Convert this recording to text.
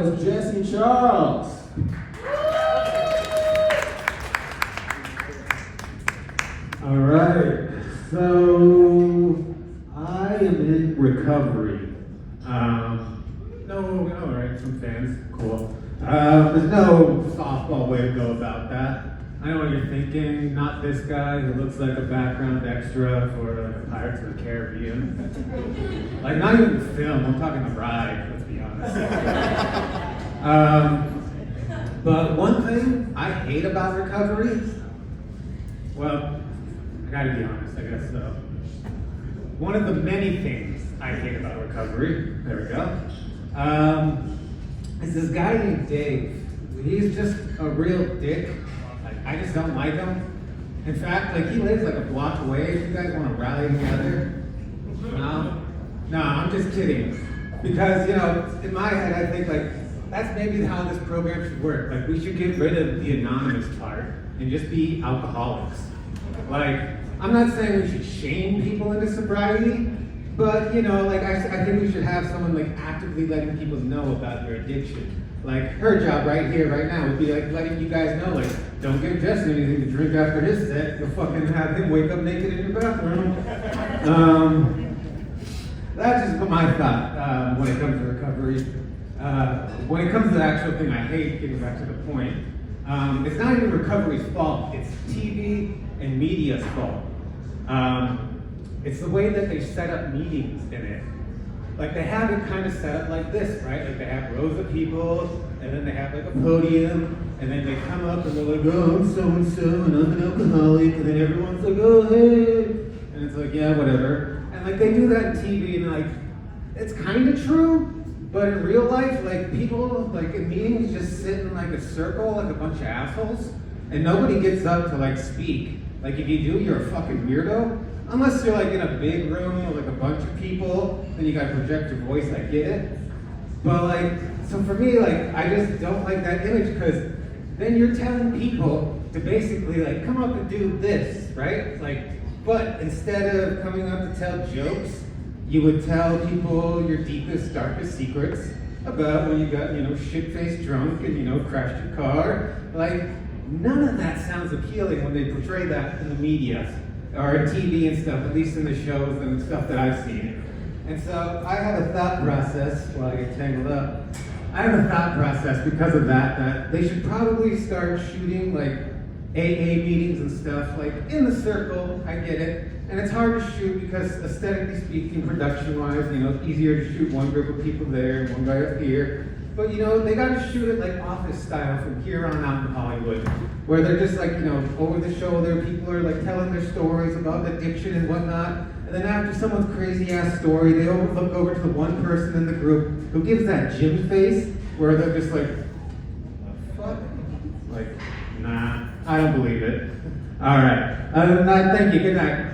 is Jesse Charles. All right, so I am in recovery. All right, some fans, cool. There's no softball way to go about that. I know what you're thinking, not this guy who looks like a background extra for Pirates of the Caribbean. Like, not even the film, I'm talking the ride, let's be honest. But one thing I hate about recovery, well, I gotta be honest, I guess so. One of the many things I hate about recovery, there we go, is this guy named Dave. He's just a real dick. I just don't like him. In fact, like, he lives like a block away. If you guys want to rally together. No, I'm just kidding. Because, you know, in my head, I think, like, that's maybe how this program should work. Like, we should get rid of the anonymous part and just be alcoholics. Like, I'm not saying we should shame people into sobriety, but, you know, like, I think we should have someone, like, actively letting people know about their addiction. Like, her job right here, right now, would be like letting you guys know, like, don't give Jesse anything to drink after his set. You'll fucking have him wake up naked in your bathroom. That's just my thought when it comes to recovery. When it comes to the actual thing I hate, getting back to the point, it's not even recovery's fault. It's TV and media's fault. It's the way that they set up meetings in it. Like, they have it kind of set up like this, right? Like, they have rows of people, and then they have like a podium, and then they come up and they're like, oh, I'm so-and-so, and I'm an alcoholic, and then everyone's like, oh, hey, and it's like, yeah, whatever. And like, they do that in TV, and like, it's kind of true, but in real life, like, people, like, in meetings just sit in like a circle, like a bunch of assholes, and nobody gets up to like speak. Like, if you do, you're a fucking weirdo. Unless you're like in a big room with like a bunch of people, then you gotta project your voice, I get it. But like, so for me, like, I just don't like that image, because then you're telling people to basically like come up and do this, right? Like, but instead of coming up to tell jokes, you would tell people your deepest, darkest secrets about when you got, you know, shit-faced drunk and, you know, crashed your car. Like, none of that sounds appealing when they portray that in the media. Or TV and stuff, at least in the shows and stuff that I've seen. And so I have a thought process, while I get tangled up, I have a thought process because of that they should probably start shooting like AA meetings and stuff, like in the circle, I get it. And it's hard to shoot because aesthetically speaking, production-wise, you know, it's easier to shoot one group of people there and one guy up here. But, you know, they gotta shoot it like Office style from here on out in Hollywood, where they're just like, you know, over the shoulder, people are like telling their stories about addiction and whatnot, and then after someone's crazy ass story, they look over to the one person in the group who gives that Jim face, where they're just like, the fuck? Like, nah, I don't believe it. All right, other than that, thank you, good night.